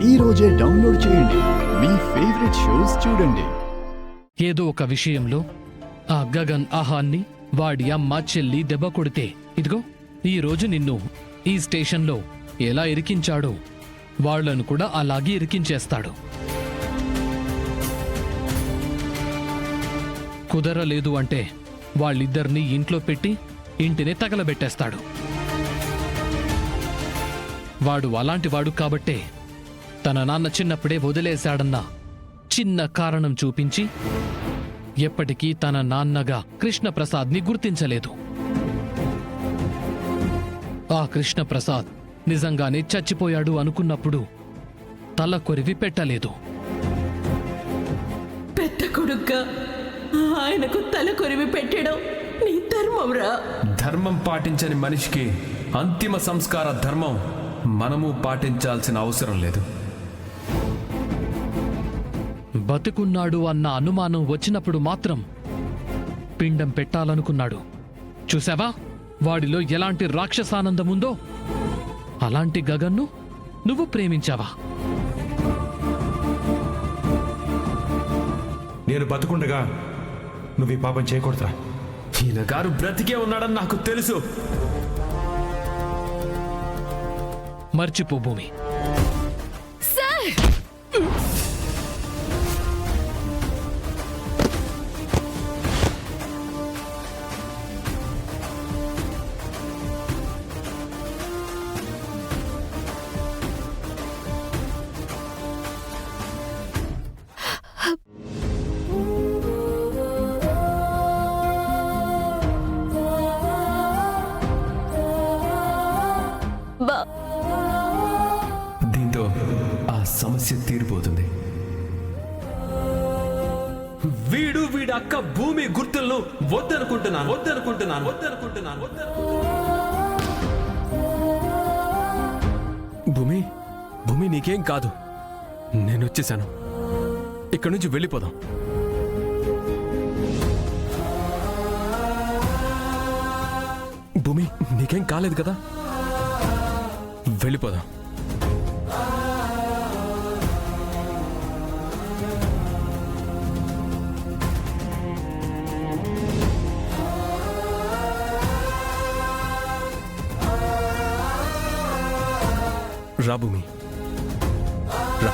ఈ రోజే డౌన్లోడ్ చేయండి. మీ ఫేవరెట్ షోస్ చూడండి. ఏదో ఒక విషయంలో ఆ గగన్ ఆహాన్ని వాడి అమ్మ చెల్లి దెబ్బ కొడితే ఇదిగో ఈ రోజు నిన్ను ఈ స్టేషన్లో ఎలా ఇరికించాడో వాళ్లను కూడా అలాగే ఇరికించేస్తాడు. కుదరలేదు అంటే వాళ్ళిద్దరినీ ఇంట్లో పెట్టి ఇంటిని తగలబెట్టేస్తాడు. వాడు అలాంటివాడు కాబట్టే తన నాన్న చిన్నప్పుడే వదిలేశాడన్న చిన్న కారణం చూపించి ఎప్పటికీ తన నాన్నగా కృష్ణప్రసాద్ని గుర్తించలేదు. ఆ కృష్ణప్రసాద్ నిజంగానే చచ్చిపోయాడు అనుకున్నప్పుడు తల కొరివి పెట్టలేదు. పెద్ద కొడుగ్గా ఆయనకు తల కొరివి పెట్టడం నీ ధర్మంరా. ధర్మం పాటించని మనిషికి అంతిమ సంస్కార ధర్మం మనము పాటించాల్సిన అవసరం లేదు. బతికున్నాడు అన్న అనుమానం వచ్చినప్పుడు మాత్రం పిండం పెట్టాలనుకున్నాడు. చూసావా వాడిలో ఎలాంటి రాక్షసానందముందో? అలాంటి గగన్ను నువ్వు ప్రేమించావా? నేను బతుకుండగా నువ్వు ఈ పాపం చేయకూడదురా. ఈయన గారు బ్రతికే ఉన్నాడని నాకు తెలుసు. మర్చిపో భూమి. దీంతో ఆ సమస్య తీరిపోతుంది. వీడి అక్క భూమి గుర్తులను వద్దనుకుంటున్నాను. భూమి భూమి నీకేం కాదు. నేను వచ్చేసాను. ఇక్కడి నుంచి వెళ్ళిపోదాం. భూమి నీకేం కాలేదు కదా? వెళ్ళిపోదాం. రా భూమి రా.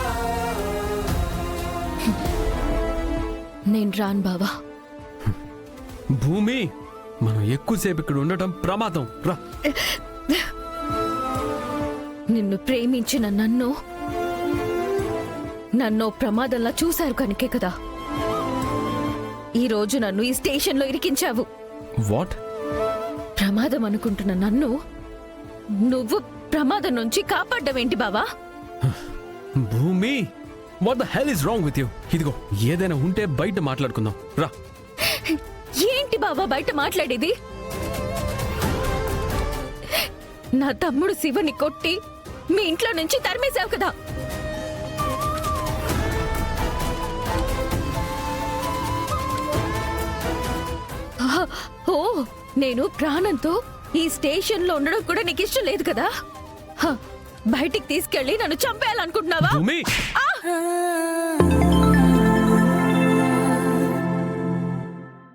నేను రాను బావా. భూమి మనం ఎక్కువసేపు ఇక్కడ ఉండటం ప్రమాదం. రా. నిన్ను ప్రేమించిన నన్ను ప్రమాదంలా చూశారు కనుకే కదా ఈరోజు నన్ను ఈ స్టేషన్లో ఇరికించావు. వాట్? ప్రమాదం అనుకుంటున్న నన్ను నువ్వు ప్రమాదం నుంచి కాపాడ్డమేంటి బావా? భూమి what the hell is wrong with you? ఇదిగో ఏదైనా ఉంటే బయట మాట్లాడుకుందాం. రా. ఏంటి బావా బయట మాట్లాడేది? నా తమ్ముడు శివని కొట్టి మీ ఇంట్లో నుంచి తరిమేశావు కదా. ఓ నేను ప్రాణంతో ఈ స్టేషన్ లో ఉండడం కూడా నీకు ఇష్టం లేదు కదా? బయటికి తీసుకెళ్లి నన్ను చంపేయాలనుకుంటున్నావా? భూమి